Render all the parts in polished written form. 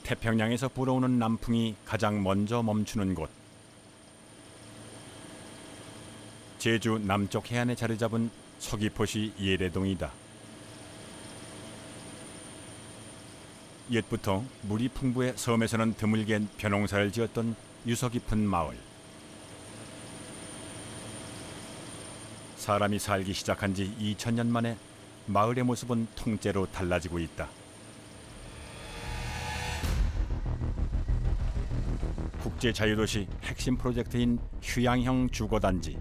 태평양에서 불어오는 남풍이 가장 먼저 멈추는 곳. 제주 남쪽 해안에 자리 잡은 서귀포시 예래동이다. 옛부터 물이 풍부해 섬에서는 드물게 벼농사를 지었던 유서 깊은 마을. 사람이 살기 시작한 지 2000년 만에 마을의 모습은 통째로 달라지고 있다. 국제자유도시 핵심 프로젝트인 휴양형 주거단지.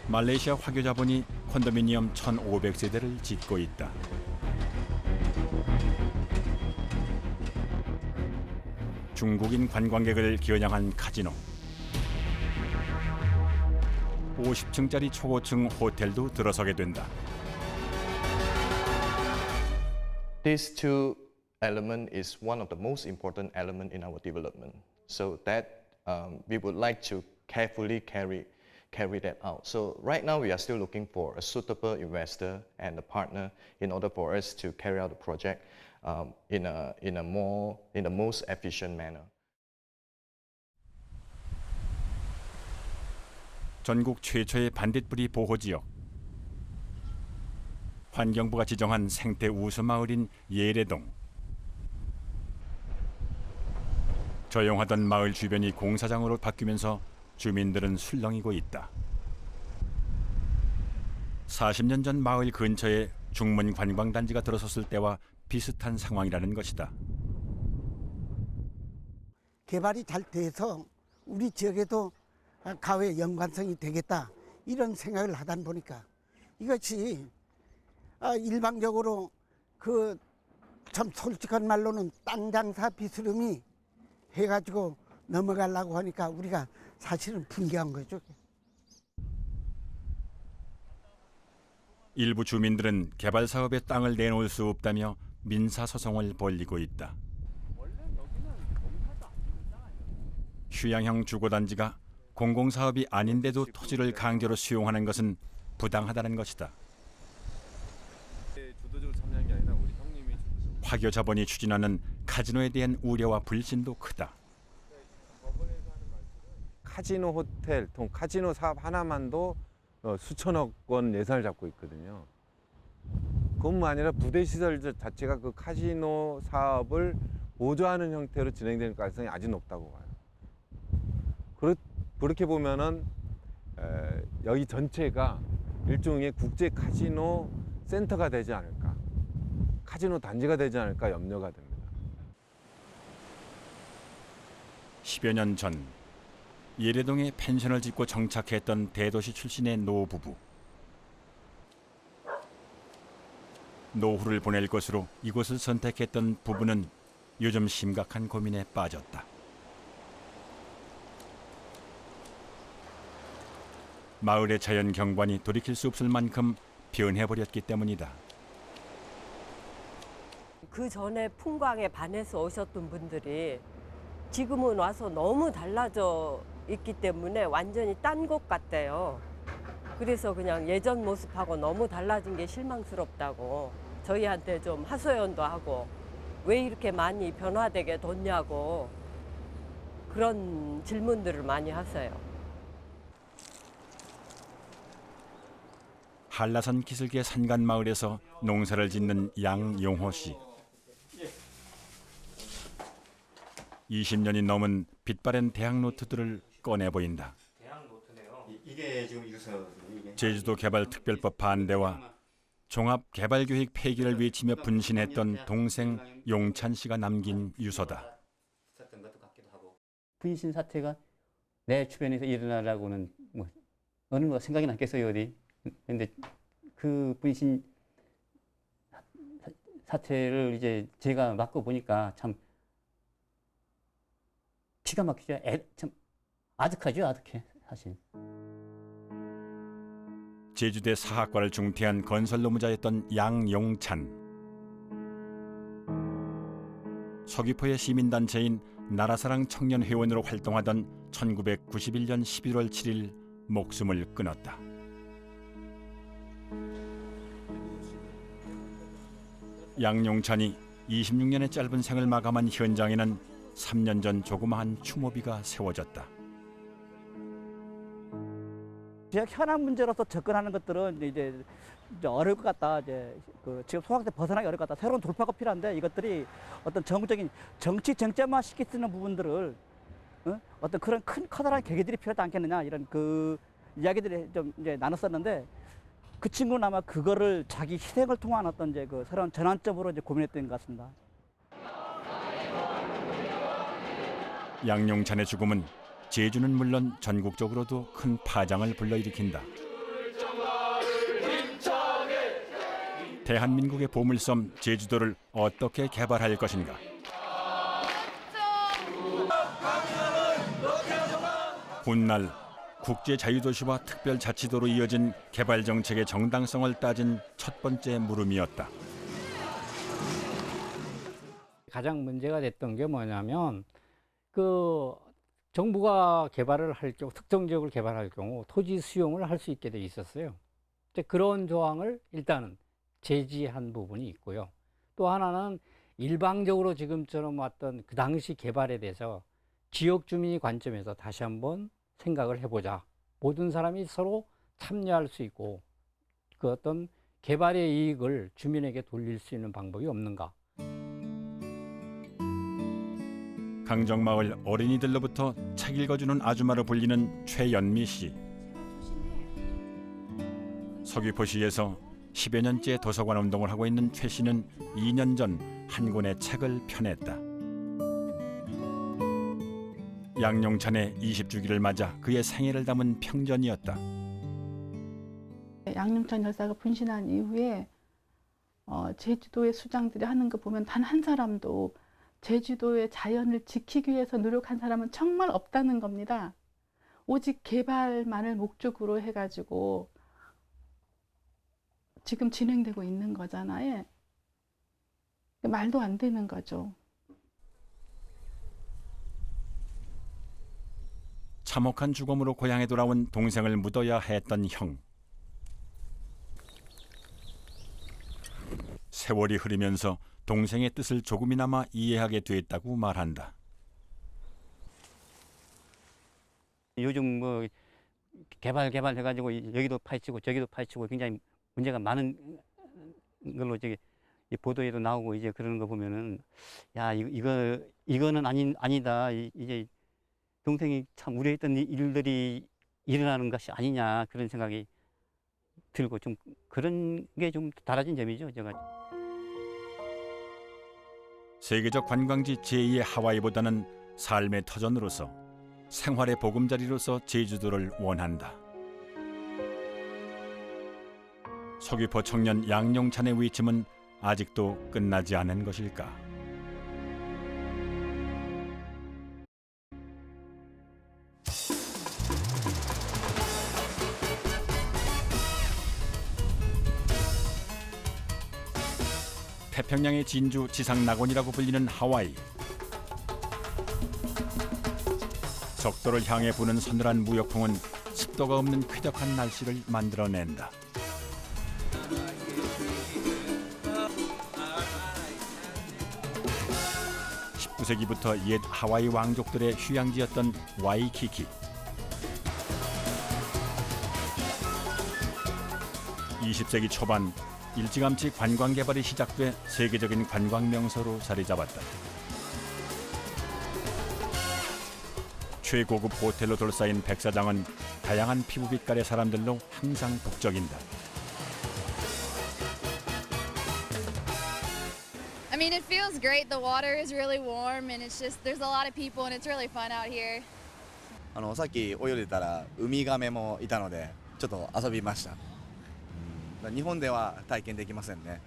말레이시아 화교 자본이 콘도미니엄 1,500세대를 짓고 있다. 중국인 관광객을 겨냥한 카지노. 50층짜리 초고층 호텔도 들어서게 된다. These two element is one of the most important element in our development. So that we would like to carefully carry that out. So right now we are still looking for a suitable investor and a partner in order for us to carry out the project in the most efficient manner. 전국 최초의 반딧불이 보호지역. 환경부가 지정한 생태 우수 마을인 예래동. 조용하던 마을 주변이 공사장으로 바뀌면서 주민들은 술렁이고 있다. 40년 전 마을 근처에 중문 관광단지가 들어섰을 때와 비슷한 상황이라는 것이다. 개발이 잘 돼서 우리 지역에도 가외 연관성이 되겠다 이런 생각을 하다 보니까 이것이 일방적으로 그 참 솔직한 말로는 땅 장사 비스름이 해가지고 넘어가려고 하니까 우리가 사실은 분개한 거죠. 일부 주민들은 개발 사업에 땅을 내놓을 수 없다며 민사 소송을 벌이고 있다. 휴양형 주거단지가 공공사업이 아닌데도 토지를 강제로 수용하는 것은 부당하다는 것이다. 화교 자본이 추진하는 카지노에 대한 우려와 불신도 크다. 카지노 호텔, 카지노 사업 하나만도 수천억 원 예산을 잡고 있거든요. 그것만 아니라 부대시설 자체가 그 카지노 사업을 보조하는 형태로 진행될 가능성이 아주 높다고 봐요. 그렇게 보면은 여기 전체가 일종의 국제 카지노 센터가 되지 않을까, 카지노 단지가 되지 않을까 염려가 됩니다. 10여 년 전 예래동에 펜션을 짓고 정착했던 대도시 출신의 노부부. 노후를 보낼 것으로 이곳을 선택했던 부부는 요즘 심각한 고민에 빠졌다. 마을의 자연 경관이 돌이킬 수 없을 만큼 변해버렸기 때문이다. 그 전에 풍광에 반해서 오셨던 분들이 지금은 와서 너무 달라져 있기 때문에 완전히 딴 곳 같대요. 그래서 그냥 예전 모습하고 너무 달라진 게 실망스럽다고 저희한테 좀 하소연도 하고 왜 이렇게 많이 변화되게 뒀냐고 그런 질문들을 많이 하세요. 한라산 기슭의 산간 마을에서 농사를 짓는 양용호 씨. 20년이 넘은 빛바랜 대학 노트들을 꺼내 보인다. 이게 지금 제주도 개발특별법 반대와 종합개발계획 폐기를 외치며 분신했던 동생 용찬 씨가 남긴 유서다. 분신 사태가 내 주변에서 일어나라고는 뭐 어느 거 생각이 났겠어요 어디. 그런데 그 분신 사태를 이제 제가 맡고 보니까 참 기가 막히죠. 참 아득하죠, 아득해 사실. 제주대 사학과를 중퇴한 건설 노무자였던 양용찬. 서귀포의 시민단체인 나라사랑 청년회원으로 활동하던 1991년 11월 7일 목숨을 끊었다. 양용찬이 26년의 짧은 생을 마감한 현장에는 3년 전 조그마한 추모비가 세워졌다. 지역 현안 문제로서 접근하는 것들은 이제 어려울 것 같다. 지금 소각대 벗어나기 어려울 것 같다. 새로운 돌파가 필요한데 이것들이 어떤 정적인 정치 정점화 시킬 수 있는 부분들을 어떤 그런 커다란 계기들이 필요하지 않겠느냐 이런 그 이야기들이 좀 이제 나눴었는데 그 친구는 아마 그거를 자기 희생을 통한 어떤 이제 그 새로운 전환점으로 이제 고민했던 것 같습니다. 양용찬의 죽음은 제주는 물론 전국적으로도 큰 파장을 불러일으킨다. 대한민국의 보물섬 제주도를 어떻게 개발할 것인가? 훗날 국제자유도시와 특별자치도로 이어진 개발 정책의 정당성을 따진 첫 번째 물음이었다. 가장 문제가 됐던 게 뭐냐면 그 정부가 개발을 할 경우 특정 지역을 개발할 경우 토지 수용을 할 수 있게 돼 있었어요. 그런 조항을 일단은 제지한 부분이 있고요. 또 하나는 일방적으로 지금처럼 왔던 그 당시 개발에 대해서 지역 주민의 관점에서 다시 한번 생각을 해보자. 모든 사람이 서로 참여할 수 있고 그 어떤 개발의 이익을 주민에게 돌릴 수 있는 방법이 없는가. 강정마을 어린이들로부터 책 읽어주는 아줌마로 불리는 최연미 씨. 서귀포시에서 10여 년째 도서관 운동을 하고 있는 최 씨는 2년 전 한 권의 책을 펴냈다. 양용찬의 20주기를 맞아 그의 생애를 담은 평전이었다. 양용찬 열사가 분신한 이후에 제주도의 수장들이 하는 거 보면 단 한 사람도 제주도의 자연을 지키기 위해서 노력한 사람은 정말 없다는 겁니다. 오직 개발만을 목적으로 해가지고 지금 진행되고 있는 거잖아요. 말도 안 되는 거죠. 참혹한 죽음으로 고향에 돌아온 동생을 묻어야 했던 형. 세월이 흐르면서 동생의 뜻을 조금이나마 이해하게 됐다고 말한다. 요즘 뭐 개발해가지고 여기도 파헤치고 저기도 파헤치고 굉장히 문제가 많은 걸로 이제 보도에도 나오고 이제 그러는 거 보면은 야 이거는 아니다. 이제 동생이 참 우려했던 일들이 일어나는 것이 아니냐 그런 생각이 들고 좀 그런 게 좀 달라진 점이죠, 제가. 세계적 관광지 제2의 하와이보다는 삶의 터전으로서 생활의 보금자리로서 제주도를 원한다. 서귀포 청년 양용찬의 위침은 아직도 끝나지 않은 것일까? 태평양의 진주 지상낙원이라고 불리는 하와이. 적도를 향해 부는 서늘한 무역풍은 습도가 없는 쾌적한 날씨를 만들어낸다. 19세기부터 옛 하와이 왕족들의 휴양지였던 와이키키. 20세기 초반 일찌감치 관광 개발이 시작돼 세계적인 관광 명소로 자리 잡았다. 최고급 호텔로 둘러싸인 백사장은 다양한 피부 빛깔의 사람들로 항상 북적인다. I mean, it feels great. The water is really warm, and it's just there's a lot of people, and it's really fun out here. さっき泳いでたらウミガメもいたのでちょっと遊びました。日本では体験できませんね。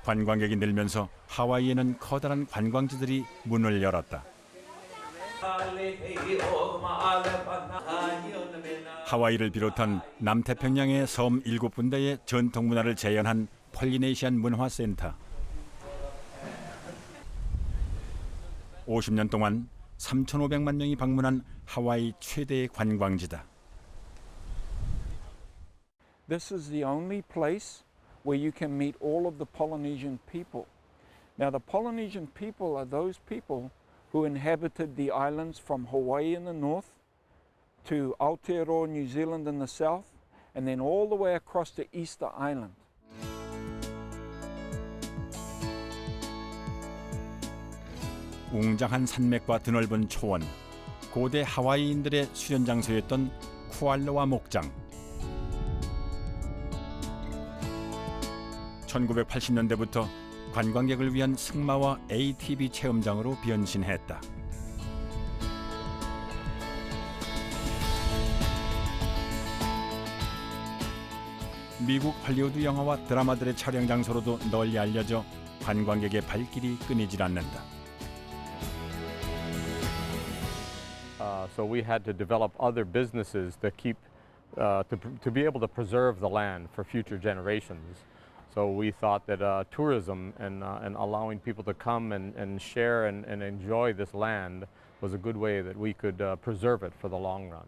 관광객이 늘면서 하와이에는 커다란 관광지들이 문을 열었다. 하와이를 비롯한 남태평양의 섬 7군데의 전통 문화를 재현한 폴리네시안 문화센터. 50년 동안 3,500만 명이 방문한 하와이 최대의 관광지다. this is the only place where you can meet all of the Polynesian people. Now, the Polynesian people are those people who inhabited the islands from Hawaii in the north to Aotearoa, New Zealand in the south, and then all the way across to Easter Island. 웅장한 산맥과 드넓은 초원, 고대 하와이인들의 수련 장소였던 쿠알로아 목장. 1980년대부터 관광객을 위한 승마와 ATV 체험장으로 변신했다. 미국 할리우드 영화와 드라마들의 촬영 장소로도 널리 알려져 관광객의 발길이 끊이질 않는다. So we had to develop other businesses that keep to be able to preserve the land for future generations. So we thought that tourism and allowing people to come and share and enjoy this land was a good way that we could preserve it for the long run.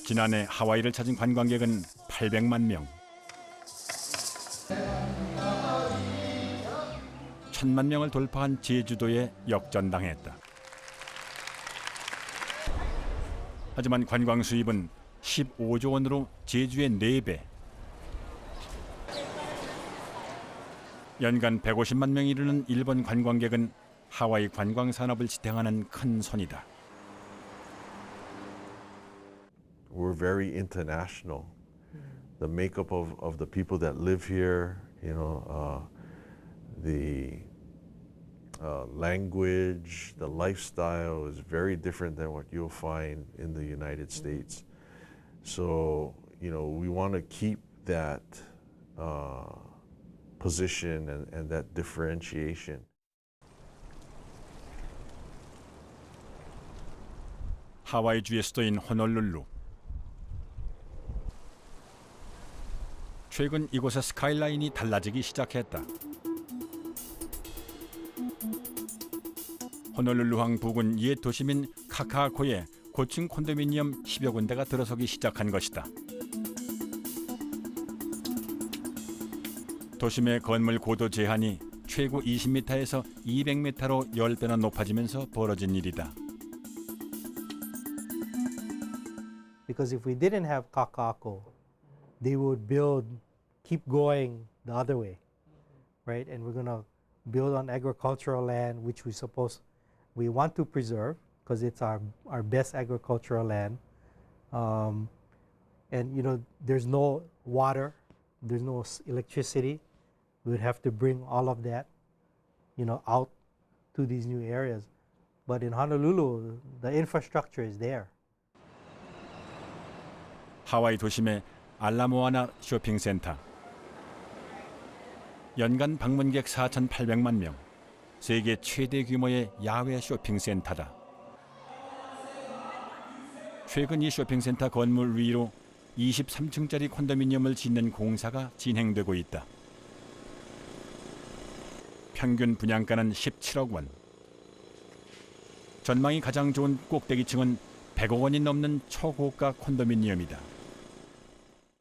지난해 하와이를 찾은 관광객은 800만 명. 1000만 명을 돌파한 제주도에 역전당했다. 하지만 관광 수입은 15조 원으로 제주의 4배. 연간 150만 명이 이르는 일본 관광객은 하와이 관광 산업을 지탱하는 큰 손이다. We're very international. The makeup of the people that live here, you know, the language, the lifestyle is very different than what you'll find in the United States. So, you know, we want to keep that position and that differentiation. 하와이주의 수도인 호놀룰루. 최근 이곳의 스카이라인이 달라지기 시작했다. 호놀룰루항 부근 옛 도시민 카카코에 고층 콘도미니엄 10여 군데가 들어서기 시작한 것이다. 도심의 건물 고도 제한이 최고 20m에서 200m로 10배나 높아지면서 벌어진 일이다. Because if we didn't have Kakako, they would keep going the other way, right? And we're going to build on agricultural land, which we want to preserve because it's our best agricultural land. And, you know, there's no water, there's no electricity. We would have to bring all of that, you know, out to these new areas. But in Honolulu, the infrastructure is there. 하와이 도심의 알라모아나 쇼핑센터. 연간 방문객 4,800만 명. 세계 최대 규모의 야외 쇼핑센터다. 최근 이 쇼핑센터 건물 위로 23층짜리 콘도미니엄을 짓는 공사가 진행되고 있다. 평균 분양가는 17억 원. 전망이 가장 좋은 꼭대기층은 100억 원이 넘는 초고가 콘도미니엄이다.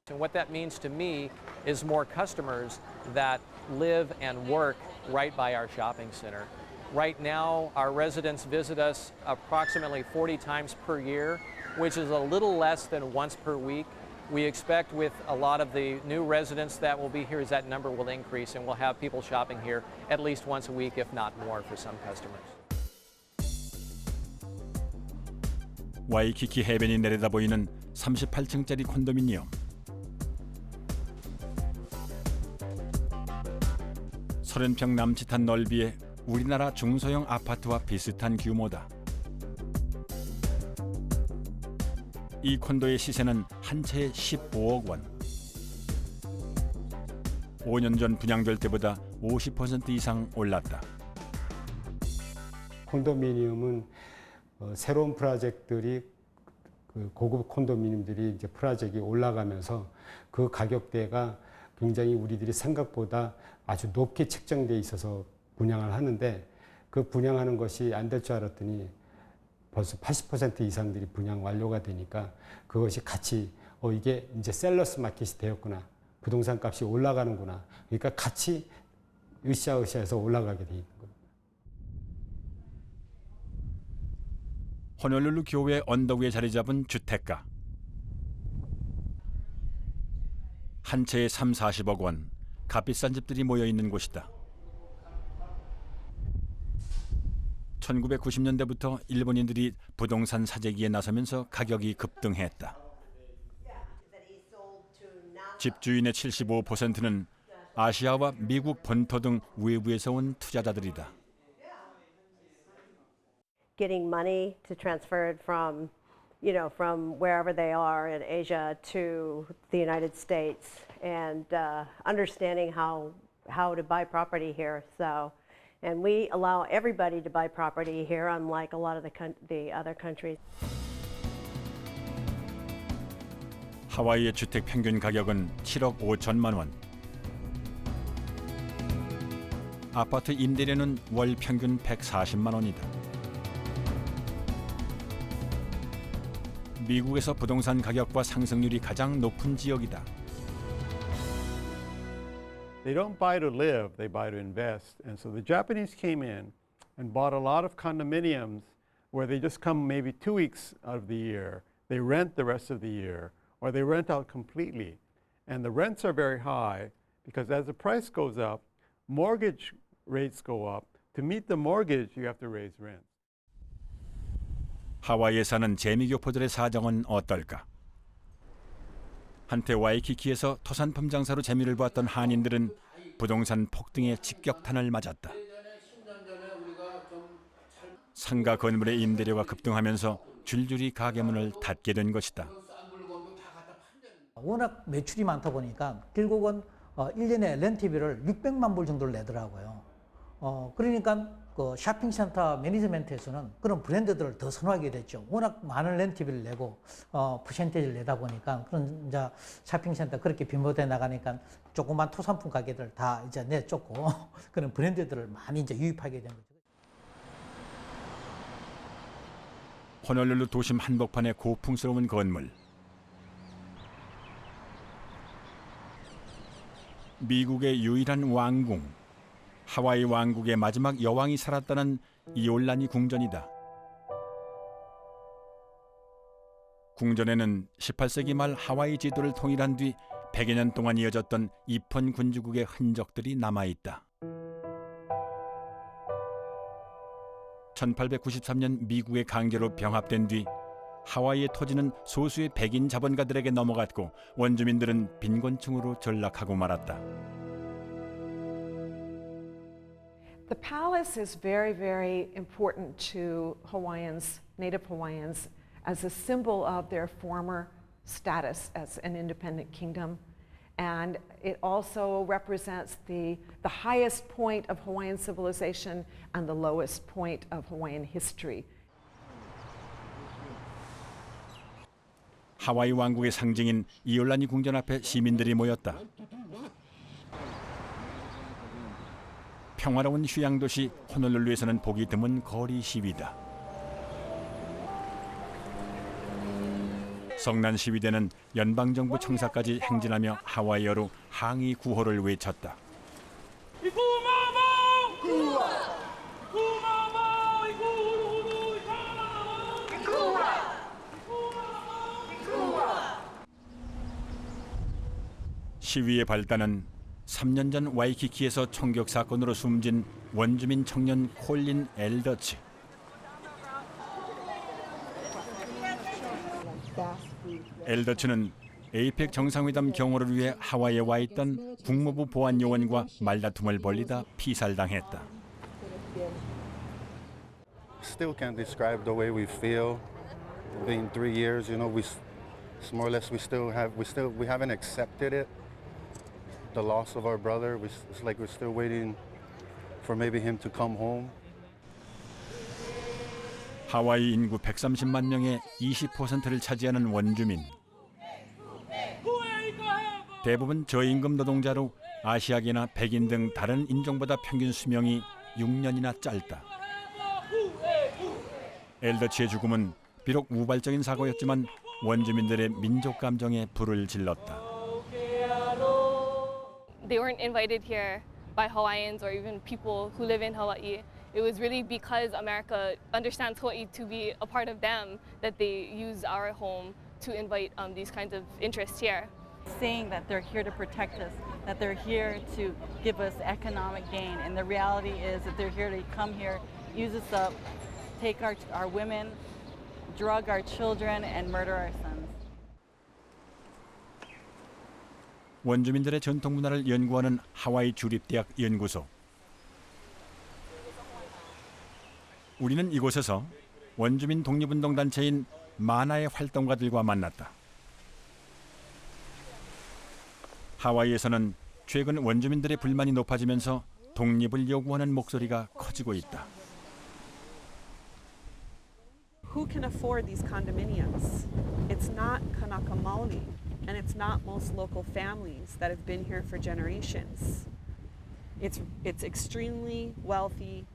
And what that means to me is more customers that live and work right by our shopping center. Right now, our residents visit us approximately 40 times per year, which is a little less than once per week. We expect with a lot of the new residents that will be here, that number will increase and we'll have people shopping here at least once a week, if not more for some customers. 와이키키 해변이 내려다 보이는 38층짜리 콘도미니엄. 30평 남짓한 넓이의 우리나라 중소형 아파트와 비슷한 규모다. 이 콘도의 시세는 한 채에 15억 원. 5년 전 분양될 때보다 50% 이상 올랐다. 콘도미니엄은 새로운 프로젝트들이 고급 콘도미니엄들이 이제 프로젝트가 올라가면서 그 가격대가 굉장히 우리들이 생각보다 아주 높게 책정돼 있어서 분양을 하는데 그 분양하는 것이 안 될 줄 알았더니 벌써 80% 이상들이 분양 완료가 되니까 그것이 같이 이게 이제 셀러스 마켓이 되었구나. 부동산 값이 올라가는구나. 그러니까 같이 으쌰으쌰해서 올라가게 돼 있는 겁니다. 호놀룰루 교외 언덕 위에 자리 잡은 주택가. 한 채에 30-40억 원, 값비싼 집들이 모여 있는 곳이다. 1990년대부터 일본인들이 부동산 사재기에 나서면서 가격이 급등했다. 집주인의 75%는 아시아와 미국 본토 등 외부에서 온 투자자들이다. Getting money to transfer it from, from wherever they are in Asia to the United States, and understanding how to buy property here. And we allow everybody to buy property here, unlike a lot of the other countries. 하와이의 주택 평균 가격은 7억 5천만 원. 아파트 임대료는 월 평균 140만 원이다. 미국에서 부동산 가격과 상승률이 가장 높은 지역이다. They don't buy to live, they buy to invest. And so the Japanese came in and bought a lot of condominiums where they just come maybe 2 weeks out of the year. They rent the rest of the year, or they rent out completely. And the rents are very high because as the price goes up, mortgage rates go up. To meet the mortgage, you have to raise rent. 하와이에 사는 재미교포들의 사정은 어떨까? 한때 와이키키에서 토산품 장사로 재미를 보았던 한인들은 부동산 폭등의 직격탄을 맞았다. 상가 건물의 임대료가 급등하면서 줄줄이 가게문을 닫게 된 것이다. 워낙 매출이 많다 보니까 결국은 1년에 렌트비를 600만 불 정도를 내더라고요. 그러니까 그 쇼핑센터 매니지먼트에서는 그런 브랜드들을 더 선호하게 됐죠. 워낙 많은 렌트비를 내고 퍼센테이지를 내다 보니까 그런 이제 쇼핑센터 그렇게 빈번해 나가니까 조그만 토산품 가게들 다 이제 내쫓고 그런 브랜드들을 많이 이제 유입하게 된 거죠. 호놀룰루 도심 한복판의 고풍스러운 건물. 미국의 유일한 왕궁. 하와이 왕국의 마지막 여왕이 살았다는 이올라니 궁전이다. 궁전에는 18세기 말 하와이 지도를 통일한 뒤 100여 년 동안 이어졌던 이폰 군주국의 흔적들이 남아있다. 1893년 미국의 강제로 병합된 뒤 하와이의 토지는 소수의 백인 자본가들에게 넘어갔고 원주민들은 빈곤층으로 전락하고 말았다. The palace is very, very important to Hawaiians, Native Hawaiians, as a symbol of their former status as an independent kingdom. And it also represents the highest point of Hawaiian civilization and the lowest point of Hawaiian history. 하와이 왕국의 상징인 이올라니 궁전 앞에 시민들이 모였다. 평화로운 휴양도시 호놀룰루에서는 보기 드문 거리 시위다. 성난 시위대는 연방정부 청사까지 행진하며 하와이어로 항의 구호를 외쳤다. 시위의 발단은 3년 전 와이키키에서 총격 사건으로 숨진 원주민 청년 콜린 엘더치. 엘더치는 에이펙 정상회담 경호를 위해 하와이에 와 있던 국무부 보안 요원과 말다툼을 벌이다 피살당했다. Still can't describe the way we feel. Been 3 years, you know, more or less we haven't accepted it. The loss of our brother, it's like we're still waiting for maybe him to come home. 하와이 인구 130만 명의 20%를 차지하는 원주민. 대부분 저임금 노동자로 아시아계나 백인 등 다른 인종보다 평균 수명이 6년이나 짧다. 엘더치의 죽음은 비록 우발적인 사고였지만 원주민들의 민족 감정에 불을 질렀다. They weren't invited here by Hawaiians or even people who live in Hawaii. It was really because America understands Hawaii to be a part of them that they use our home to invite these kinds of interests here. Saying that they're here to protect us, that they're here to give us economic gain, and the reality is that they're here to come here, use us up, take our women, drug our children, and murder our sons. 원주민들의 전통 문화를 연구하는 하와이 주립대학 연구소. 우리는 이곳에서 원주민 독립운동 단체인 마나의 활동가들과 만났다. 하와이에서는 최근 원주민들의 불만이 높아지면서 독립을 요구하는 목소리가 커지고 있다. Who can afford these condominiums? It's not Kanaka Maoli, and it's not most local families that have been here for generations. It's extremely wealthy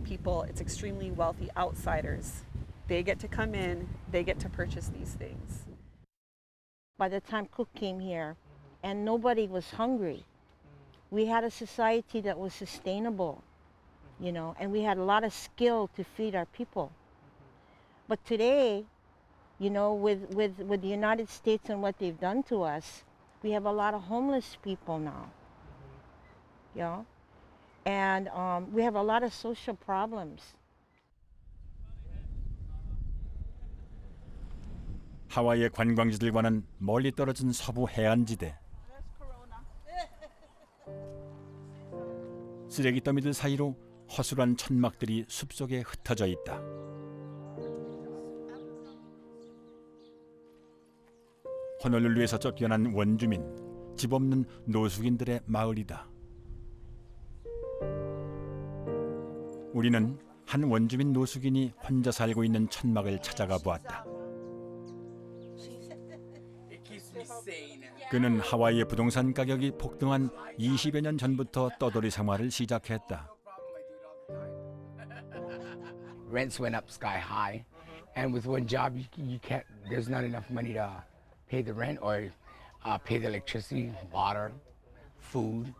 people, it's extremely wealthy outsiders. They get to come in, they get to purchase these things. By the time Cook came here, and nobody was hungry, we had a society that was sustainable, you know, and we had a lot of skill to feed our people. But today, you know, with the United States and what they've done to us, we have a lot of homeless people now, you know, and we have a lot of social problems. 하와이의 관광지들과는 멀리 떨어진 서부 해안지대. 쓰레기 더미들 사이로 허술한 천막들이 숲속에 흩어져 있다. 호놀룰루에서 쫓겨난 원주민, 집 없는 노숙인들의 마을이다. 우리는 한 원주민 노숙인이 혼자 살고 있는 천막을 찾아가 보았다. 그는 하와이의 부동산 가격이 폭등한 20여 년 전부터 떠돌이 생활을 시작했다. Rents went up sky high, and with one job, you can't. There's not enough money to pay the rent or pay the electricity, water, food,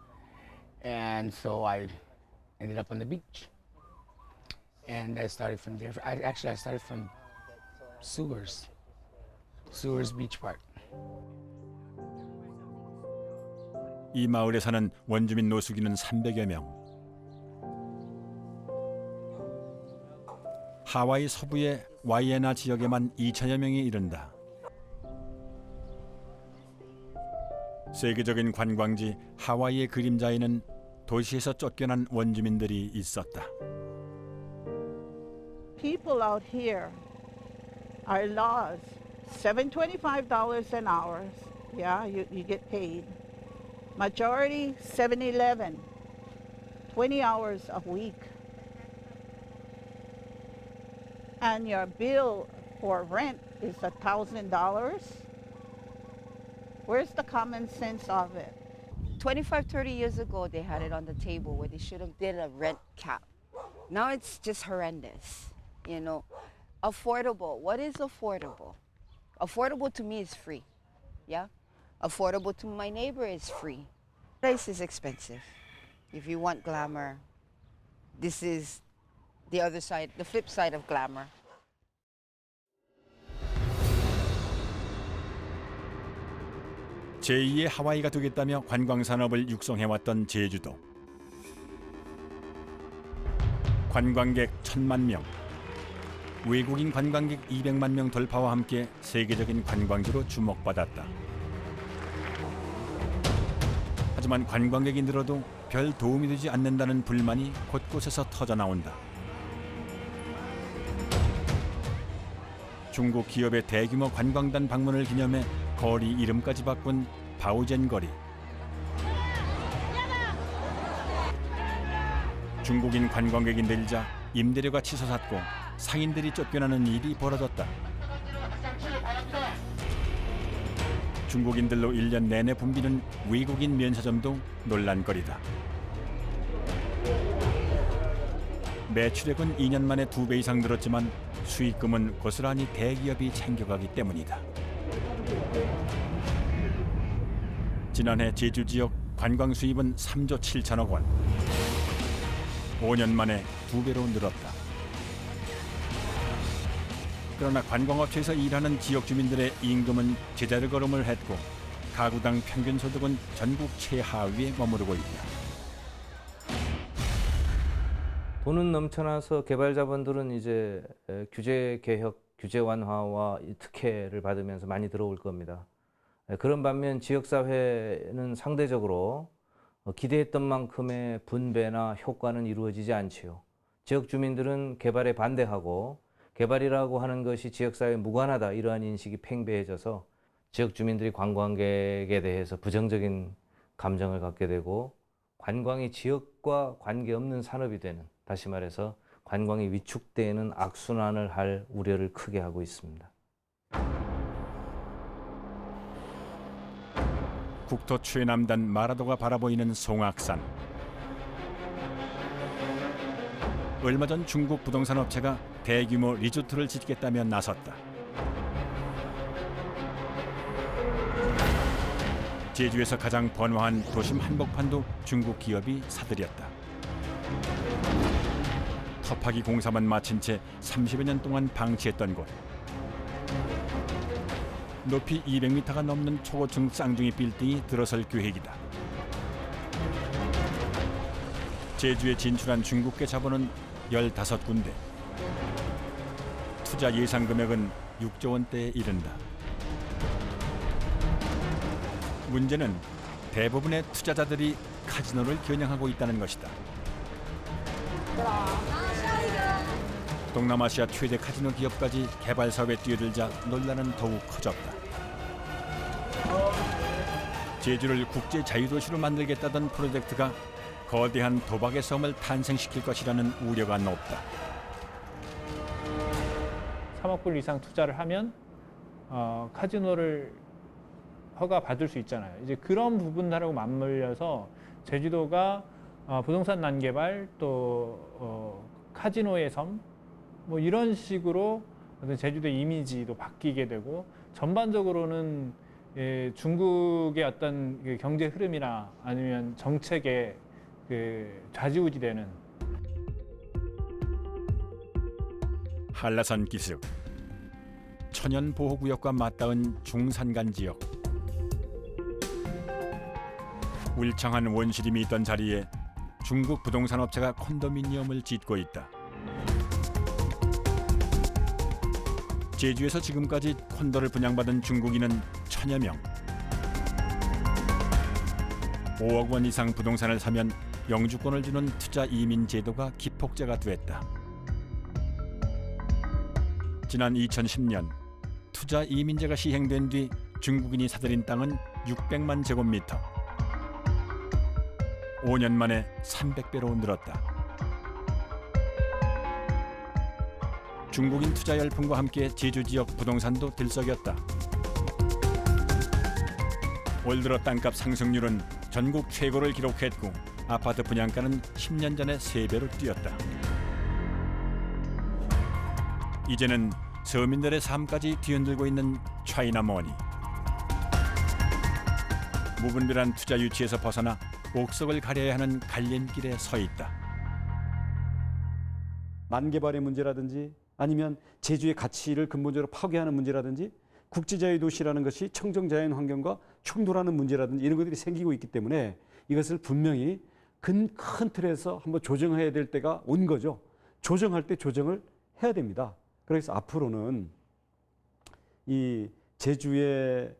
and so I ended up on the beach. And I started from there. I started from Sewers Beach Park. 이 마을에 사는 원주민 노숙인은 300여 명. 하와이 서부의 와이에나 지역에만 2천여 명이 이른다. 세계적인 관광지 하와이의 그림자에는 도시에서 쫓겨난 원주민들이 있었다. People out here are laws. $7.25 an hour. Yeah, you get paid. Majority 7-11, 20 hours a week. And your bill for rent is $1,000. Where's the common sense of it? 25, 30 years ago, they had it on the table where they should have did a rent cap. Now it's just horrendous, you know. Affordable, what is affordable? Affordable to me is free, yeah? Affordable to my neighbor is free. Price is expensive. If you want glamour, this is the other side, the flip side of glamour. 제2의 하와이가 되겠다며 관광산업을 육성해왔던 제주도. 관광객 1,000만 명, 외국인 관광객 200만 명 돌파와 함께 세계적인 관광지로 주목받았다. 하지만 관광객이 늘어도 별 도움이 되지 않는다는 불만이 곳곳에서 터져나온다. 중국 기업의 대규모 관광단 방문을 기념해 거리 이름까지 바꾼 바오젠 거리. 중국인 관광객이 늘자 임대료가 치솟았고 상인들이 쫓겨나는 일이 벌어졌다. 중국인들로 1년 내내 붐비는 외국인 면세점도 논란거리다. 매출액은 2년 만에 2배 이상 늘었지만 수익금은 고스란히 대기업이 챙겨가기 때문이다. 지난해 제주 지역 관광 수입은 3조 7천억 원. 5년 만에 2배로 늘었다. 그러나 관광업체에서 일하는 지역 주민들의 임금은 제자리 걸음을 했고 가구당 평균 소득은 전국 최하위에 머무르고 있다. 돈은 넘쳐나서 개발 자본들은 이제 규제 개혁, 규제 완화와 특혜를 받으면서 많이 들어올 겁니다. 그런 반면 지역사회는 상대적으로 기대했던 만큼의 분배나 효과는 이루어지지 않지요. 지역 주민들은 개발에 반대하고 개발이라고 하는 것이 지역사회에 무관하다 이러한 인식이 팽배해져서 지역 주민들이 관광객에 대해서 부정적인 감정을 갖게 되고 관광이 지역과 관계없는 산업이 되는, 다시 말해서 관광이 위축되는 악순환을 할 우려를 크게 하고 있습니다. 국토 최남단 마라도가 바라보이는 송악산. 얼마 전 중국 부동산 업체가 대규모 리조트를 짓겠다며 나섰다. 제주에서 가장 번화한 도심 한복판도 중국 기업이 사들였다. 터파기 공사만 마친 채 30여 년 동안 방치했던 곳. 높이 200m가 넘는 초고층 쌍둥이 빌딩이 들어설 계획이다. 제주에 진출한 중국계 자본은 15군데. 투자 예상 금액은 6조 원대에 이른다. 문제는 대부분의 투자자들이 카지노를 겨냥하고 있다는 것이다. 동남아시아 최대 카지노 기업까지 개발 사업에 뛰어들자 논란은 더욱 커졌다. 제주를 국제 자유도시로 만들겠다던 프로젝트가 거대한 도박의 섬을 탄생시킬 것이라는 우려가 높다. 3억 불 이상 투자를 하면 카지노를 허가 받을 수 있잖아요. 이제 그런 부분하고 맞물려서 제주도가 부동산 난개발 또 카지노의 섬 뭐 이런 식으로 제주도의 이미지도 바뀌게 되고 전반적으로는 중국의 어떤 경제 흐름이나 아니면 정책에 좌지우지되는 한라산 기슭, 천연 보호구역과 맞닿은 중산간 지역. 울창한 원시림이 있던 자리에 중국 부동산 업체가 콘도미니엄을 짓고 있다. 제주에서 지금까지 콘도를 분양받은 중국인은 1000여 명. 5억 원 이상 부동산을 사면 영주권을 주는 투자 이민 제도가 기폭제가 됐다. 지난 2010년 투자 이민제가 시행된 뒤 중국인이 사들인 땅은 600만 제곱미터. 5년 만에 300배로 늘었다. 중국인 투자 열풍과 함께 제주 지역 부동산도 들썩였다. 올 들어 땅값 상승률은 전국 최고를 기록했고 아파트 분양가는 10년 전에 3배로 뛰었다. 이제는 서민들의 삶까지 뒤흔들고 있는 차이나머니. 무분별한 투자 유치에서 벗어나 옥석을 가려야 하는 갈림길에 서 있다. 만개발의 문제라든지 아니면 제주의 가치를 근본적으로 파괴하는 문제라든지 국제자유도시라는 것이 청정자연 환경과 충돌하는 문제라든지 이런 것들이 생기고 있기 때문에 이것을 분명히 큰 틀에서 한번 조정해야 될 때가 온 거죠. 조정할 때 조정을 해야 됩니다. 그래서 앞으로는 이 제주의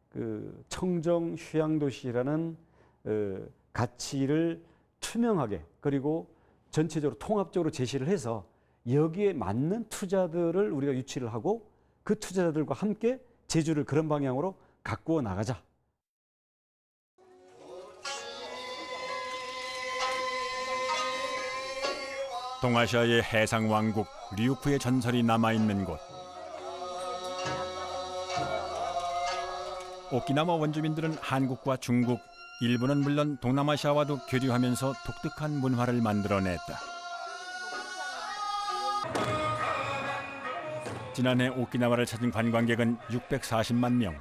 그 청정 휴양도시라는 가치를 투명하게 그리고 전체적으로 통합적으로 제시를 해서 여기에 맞는 투자들을 우리가 유치를 하고 그 투자자들과 함께 제주를 그런 방향으로 가꾸어 나가자. 동아시아의 해상 왕국 류쿠의 전설이 남아있는 곳. 오키나와 원주민들은 한국과 중국, 일본은 물론 동남아시아와도 교류하면서 독특한 문화를 만들어냈다. 지난해 오키나와를 찾은 관광객은 640만 명.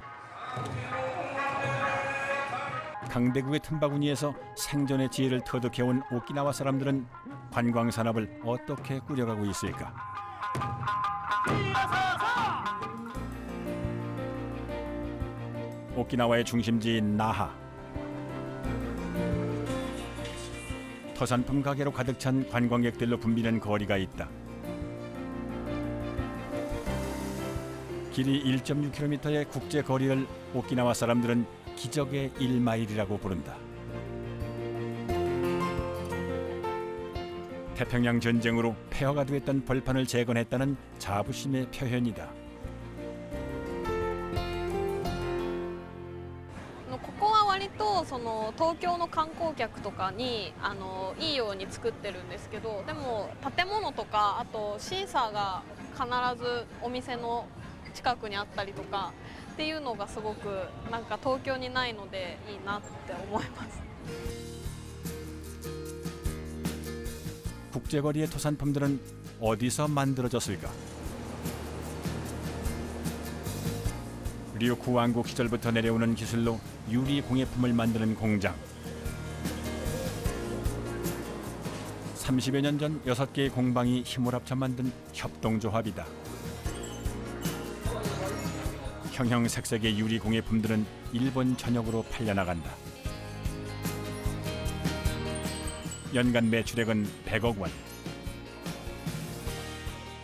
강대국의 틈바구니에서 생존의 지혜를 터득해온 오키나와 사람들은 관광 산업을 어떻게 꾸려가고 있을까? 오키나와의 중심지인 나하. 터산품 가게로 가득 찬 관광객들로 붐비는 거리가 있다. 길이 1.6km의 국제 거리를 오키나와 사람들은 기적의 1마일이라고 부른다. 태평양 전쟁으로 폐허가 되었던 벌판을 재건했다는 자부심의 표현이다. ここは割とその東京の観光客とかにいいように作ってるんですけど、でも建物とかあとシーサーが必ずお店の近くにあったりとかっていうのがすごくなんか東京にないのでいいなって思います。 국제거리의 토산품들은 어디서 만들어졌을까? 류쿠 왕국 시절부터 내려오는 기술로 유리 공예품을 만드는 공장. 30여 년 전 6개의 공방이 힘을 합쳐 만든 협동조합이다. 형형색색의 유리 공예품들은 일본 전역으로 팔려나간다. 연간 매출액은 100억 원.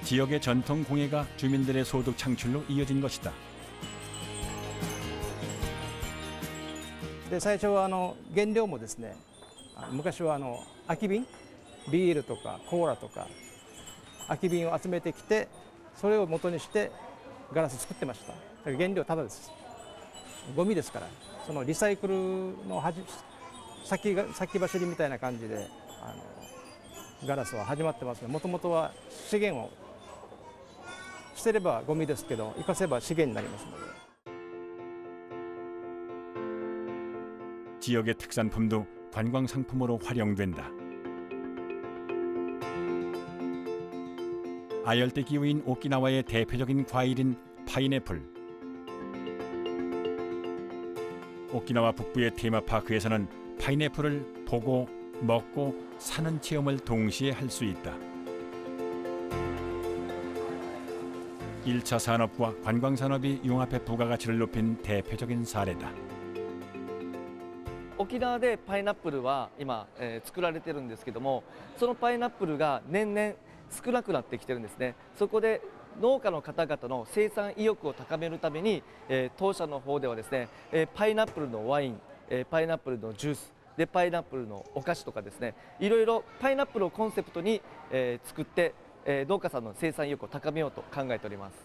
지역의 전통 공예가 주민들의 소득 창출로 이어진 것이다. で最初は原料もですね、昔は空き瓶、ビールとかコーラとか空き瓶を集めてきて、それを元にしてガラス作ってました。原料ただです。ゴミですから、そのリサイクルの先走りみたいな感じでガラスは始まってますね。もともとは資源を捨てればゴミですけど、生かせば資源になりますので。 지역의 특산품도 관광 상품으로 활용된다. 아열대 기후인 오키나와의 대표적인 과일인 파인애플. 오키나와 북부의 테마파크에서는 파인애플을 보고 먹고 사는 체험을 동시에 할 수 있다. 1차 산업과 관광 산업이 융합해 부가가치를 높인 대표적인 사례다. 沖縄でパイナップルは今、作られてるんですけども、そのパイナップルが年々少なくなってきてるんですね。そこで農家の方々の生産意欲を高めるために、当社の方ではですね、パイナップルのワイン、パイナップルのジュースでパイナップルのお菓子とかですね、いろいろパイナップルをコンセプトに、作って、農家さんの生産意欲を高めようと考えております。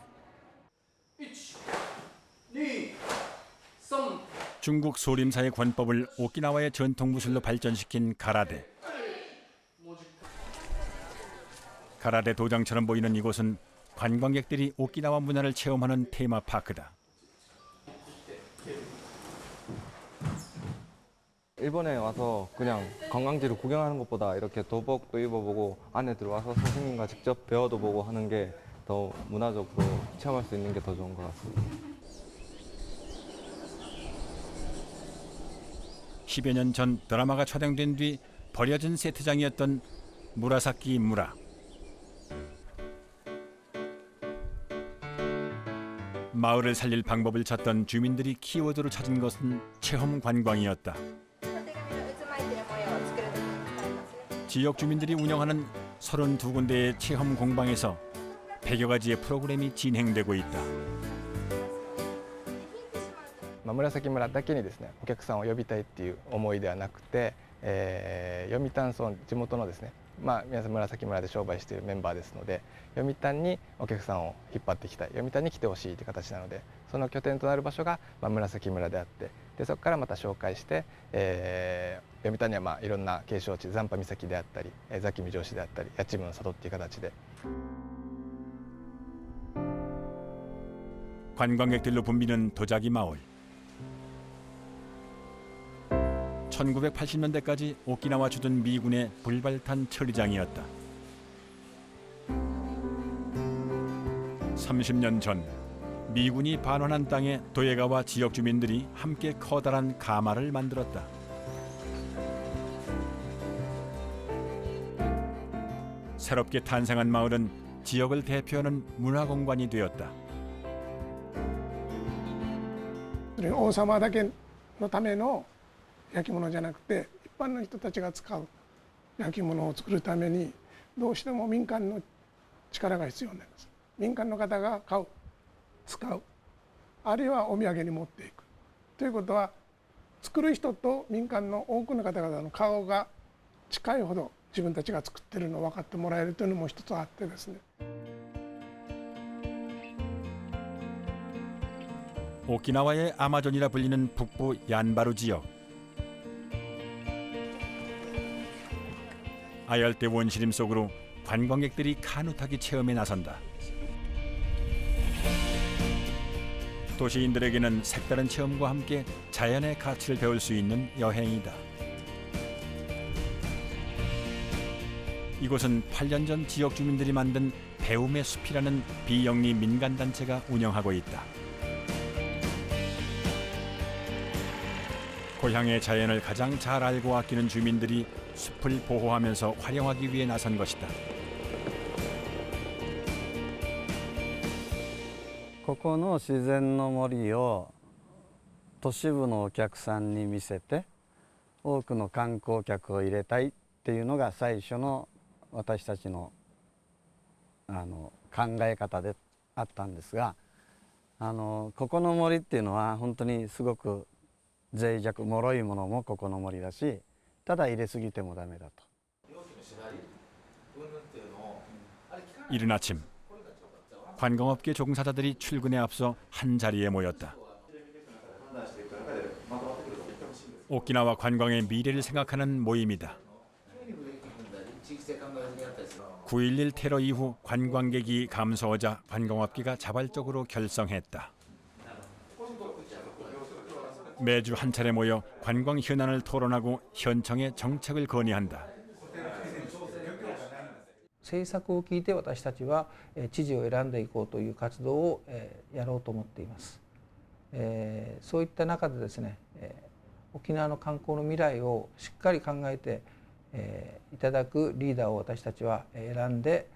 1、2、3 중국 소림사의 권법을 오키나와의 전통 무술로 발전시킨 가라데. 가라데 도장처럼 보이는 이곳은 관광객들이 오키나와 문화를 체험하는 테마파크다. 일본에 와서 그냥 관광지를 구경하는 것보다 이렇게 도복도 입어보고 안에 들어와서 선생님과 직접 배워도 보고 하는 게 더 문화적으로 체험할 수 있는 게 더 좋은 것 같습니다. 10여 년 전 드라마가 촬영된 뒤 버려진 세트장이었던 무라사키 무라. 마을을 살릴 방법을 찾던 주민들이 키워드로 찾은 것은 체험 관광이었다. 지역 주민들이 운영하는 32군데의 체험 공방에서 100여 가지의 프로그램이 진행되고 있다. 紫村だけにですね、お客さんを呼びたいっていう思いではなくて、読谷村地元のですね、皆さん紫村で商売しているメンバーですので、読谷にお客さんを引っ張っていきたい、読谷に来てほしいという形なので、その拠点となる場所が紫村であって、でそこからまた紹介して、読谷はいろんな景勝地、残波岬であったり、座喜味城市であったり、八千分の里っていう形で。 관광객들로 붐비는 도자기 마을. 1980년대까지 오키나와 주둔 미군의 불발탄 처리장이었다. 30년 전 미군이 반환한 땅에 도예가와 지역 주민들이 함께 커다란 가마를 만들었다. 새롭게 탄생한 마을은 지역을 대표하는 문화공간이 되었다. 王様だけのための焼き物じゃなくて、一般の人たちが使う焼き物を作るためにどうしても民間の力が必要になります。民間の方が買う、使う、あるいはお土産に持っていくということは、作る人と民間の多くの方々の顔が近いほど自分たちが作ってるのを分かってもらえるというのも一つあってですね。 오키나와의 아마존이라 불리는 북부 얀바루 지역. 아열대 원시림 속으로 관광객들이 카누 타기 체험에 나선다. 도시인들에게는 색다른 체험과 함께 자연의 가치를 배울 수 있는 여행이다. 이곳은 8년 전 지역 주민들이 만든 배움의 숲이라는 비영리 민간단체가 운영하고 있다. 고향의 자연을 가장 잘 알고 아끼는 주민들이 숲을 보호하면서 활용하기 위해 나선 것이다. ここの自然の森を都市部のお客さんに見せて多くの観光客を入れたいっていうのが最初の私たちの考え方であったんですが、ここの森っていうのは本当にすごく脆弱、脆いものもここの森だし、ただ入れすぎてもダメだと。 이른 아침 관광업계 종사자들이 출근에 앞서 한 자리에 모였다. 오키나와 관광의 미래를 생각하는 모임이다. 9.11 테러 이후 관광객이 감소하자 관광업계가 자발적으로 결성했다. 매주 한 차례 모여 관광 현안을 토론하고 현청에 정책을 건의한다. 政策を聞いて私たちは知事を選んでいこうという活動をやろうと思っています。そういった中でですね、沖縄の観光の未来をしっかり考えていただくリーダーを私たちは選んで、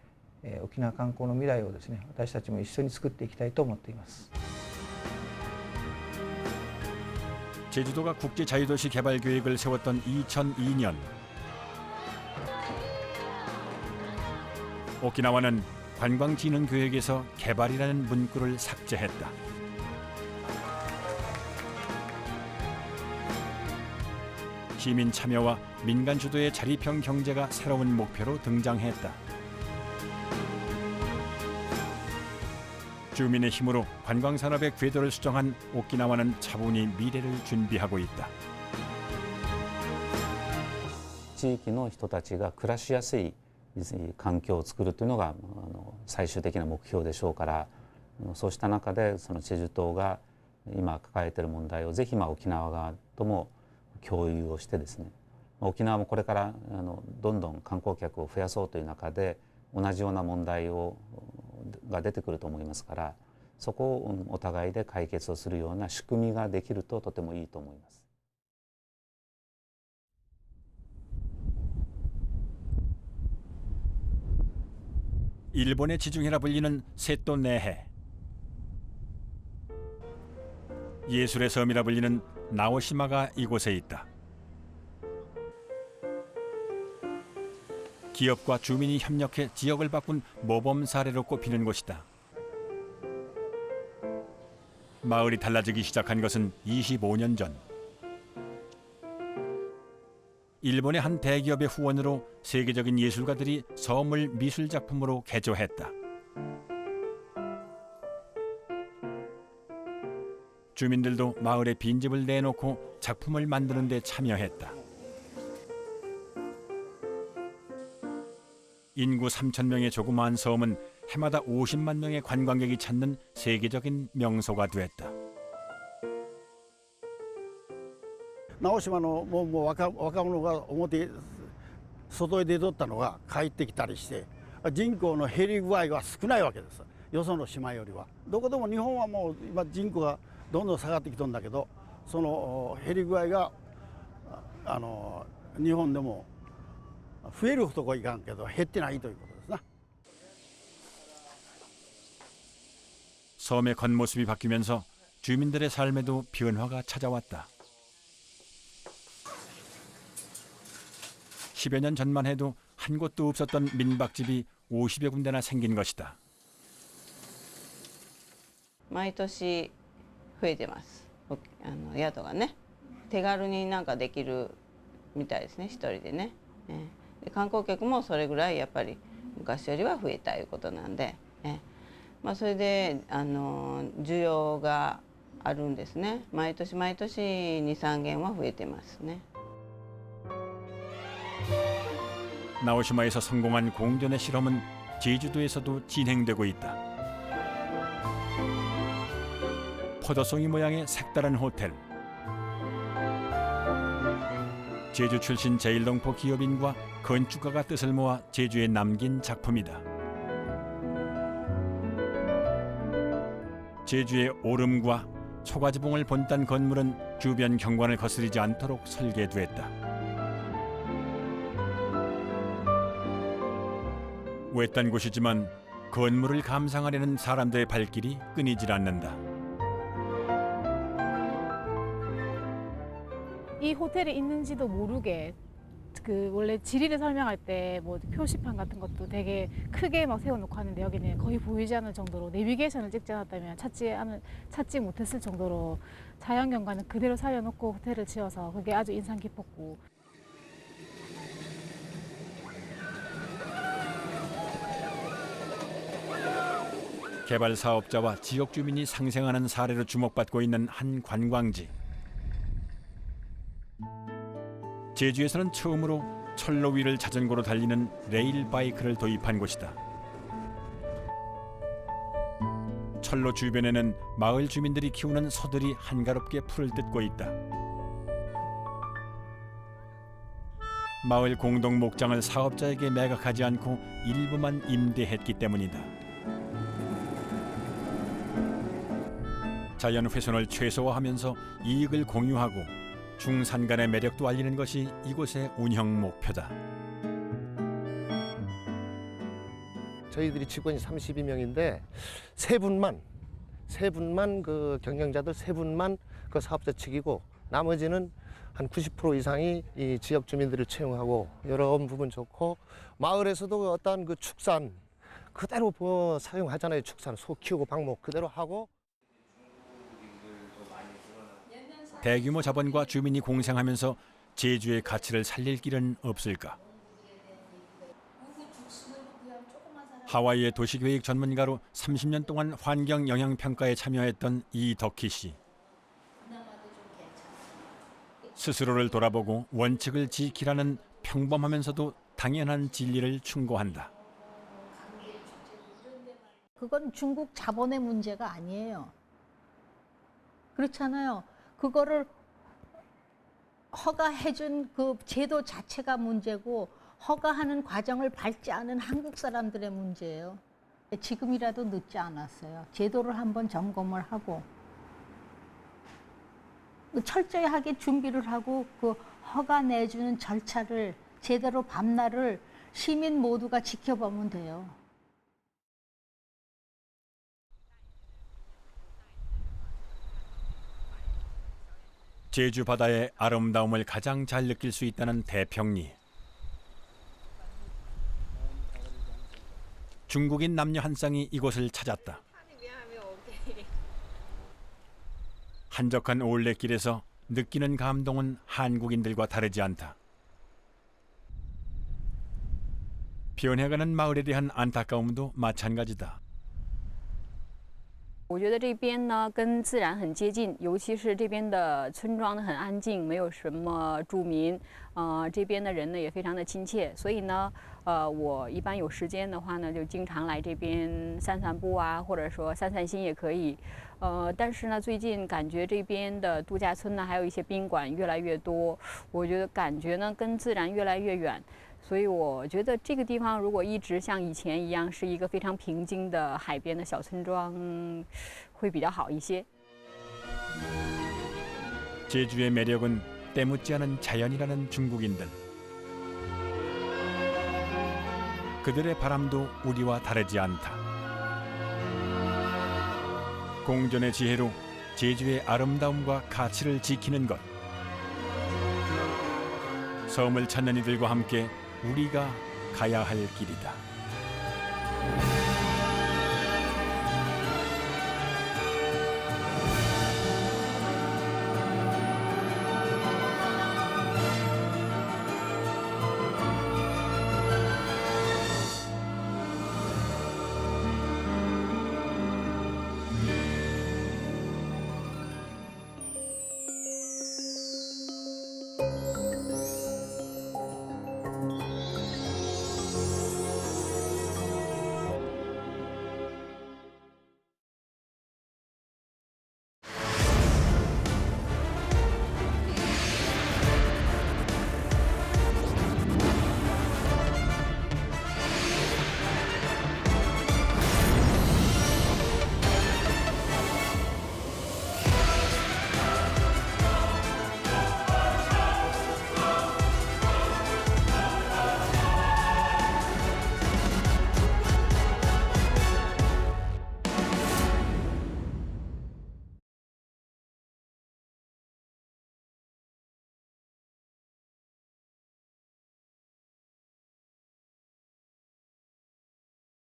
沖縄観光の未来をですね、私たちも一緒に作っていきたいと思っています。 제주도가 국제자유도시 개발 계획을 세웠던 2002년 오키나와는 관광진흥계획에서 개발이라는 문구를 삭제했다. 시민 참여와 민간 주도의 자립형 경제가 새로운 목표로 등장했다. 주민의 힘으로 관광산업의 궤도를 수정한 오키나와는 차분히 미래를 준비하고 있다. 地域の人たちが暮らしやすい環境を作るというのが最終的な目標でしょうから、そうした中でそのチェジュ島が今抱えている問題をぜひ沖縄側とも共有をしてですね、沖縄もこれからどんどん観光客を増やそうという中で同じような問題が出てくると思いますから、そこをお互いで解決をするような仕組みができるととてもいいと思います。 일본의 지중해라 불리는 세토 내해, 예술의 섬이라 불리는 나오시마가 이곳에 있다. 기업과 주민이 협력해 지역을 바꾼 모범 사례로 꼽히는 곳이다. 마을이 달라지기 시작한 것은 25년 전. 일본의 한 대기업의 후원으로 세계적인 예술가들이 섬을 미술 작품으로 개조했다. 주민들도 마을에 빈집을 내놓고 작품을 만드는 데 참여했다. 인구 3,000명의 조그마한 섬은 해마다 50만 명의 관광객이 찾는 세계적인 명소가 됐다. 直島のもう若者が外へ出とったのが帰ってきたりして人口の減り具合が少ないわけです。よその島よりは。どこでも日本はもう今人口がどんどん下がってきとるんだけど、その減り具合が日本でも増えるとこはいかんけど減ってないということですな。 섬의 겉모습이 바뀌면서 주민들의 삶에도 변화가 찾아왔다. 10여 년 전만 해도 한 곳도 없었던 민박집이 50여 군데나 생긴 것이다. 毎年増えてます。宿がね、手軽になんかできるみたいですね、一人でね。で観光客もそれぐらいやっぱり昔よりは増えたいうことなんで、まあそれで需要があるんですね。毎年毎年2、3件は増えてますね。 나오시마에서 성공한 공전의 실험은 제주도에서도 진행되고 있다. 포도송이 모양의 색다른 호텔. 제주 출신 제1동포 기업인과 건축가가 뜻을 모아 제주에 남긴 작품이다. 제주의 오름과 초가지봉을 본딴 건물은 주변 경관을 거스르지 않도록 설계됐다. 외딴 곳이지만 건물을 감상하려는 사람들의 발길이 끊이질 않는다. 이 호텔이 있는지도 모르게 원래 지리를 설명할 때 뭐 표시판 같은 것도 되게 크게 막 세워놓고 하는데 여기는 거의 보이지 않을 정도로 내비게이션을 찍지 않았다면 찾지 못했을 정도로 자연 경관을 그대로 살려놓고 호텔을 지어서 그게 아주 인상 깊었고. 개발 사업자와 지역 주민이 상생하는 사례로 주목받고 있는 한 관광지. 제주에서는 처음으로 철로 위를 자전거로 달리는 레일 바이크를 도입한 곳이다. 철로 주변에는 마을 주민들이 키우는 소들이 한가롭게 풀을 뜯고 있다. 마을 공동 목장을 사업자에게 매각하지 않고 일부만 임대했기 때문이다. 자연 훼손을 최소화하면서 이익을 공유하고 중산간의 매력도 알리는 것이 이곳의 운영 목표다. 저희들이 직원이 32명인데 세 분만 그 경영자들 세 분만 그 사업자 측이고 나머지는 한 90% 이상이 이 지역 주민들을 채용하고 여러 부분 좋고 마을에서도 어떤 그 축산 그대로 사용하잖아요. 축산 소 키우고 방목 그대로 하고. 대규모 자본과 주민이 공생하면서 제주의 가치를 살릴 길은 없을까? 하와이의 도시계획 전문가로 30년 동안 환경 영향 평가에 참여했던 이덕희 씨. 스스로를 돌아보고 원칙을 지키라는 평범하면서도 당연한 진리를 충고한다. 그건 중국 자본의 문제가 아니에요. 그렇잖아요. 그거를 허가해준 그 제도 자체가 문제고 허가하는 과정을 밟지 않은 한국 사람들의 문제예요. 지금이라도 늦지 않았어요. 제도를 한번 점검을 하고 철저히 하게 준비를 하고 그 허가 내주는 절차를 제대로 밤날을 시민 모두가 지켜보면 돼요. 제주 바다의 아름다움을 가장 잘 느낄 수 있다는 대평리. 중국인 남녀 한 쌍이 이곳을 찾았다. 한적한 올레길에서 느끼는 감동은 한국인들과 다르지 않다. 변해가는 마을에 대한 안타까움도 마찬가지다. 我觉得这边呢跟自然很接近，尤其是这边的村庄呢很安静，没有什么住民，这边的人呢也非常的亲切，所以呢，我一般有时间的话呢，就经常来这边散散步啊，或者说散散心也可以。但是呢，最近感觉这边的度假村呢，还有一些宾馆越来越多，我觉得感觉呢跟自然越来越远。所以我觉得这个地方如果一直像以前一样是一个非常平静的海边的小村庄，会比较好一些。 제주의 매력은 때묻지 않은 자연이라는 중국인들. 그들의 바람도 우리와 다르지 않다. 공존의 지혜로 제주의 아름다움과 가치를 지키는 것. 섬을 찾는 이들과 함께 우리가 가야 할 길이다.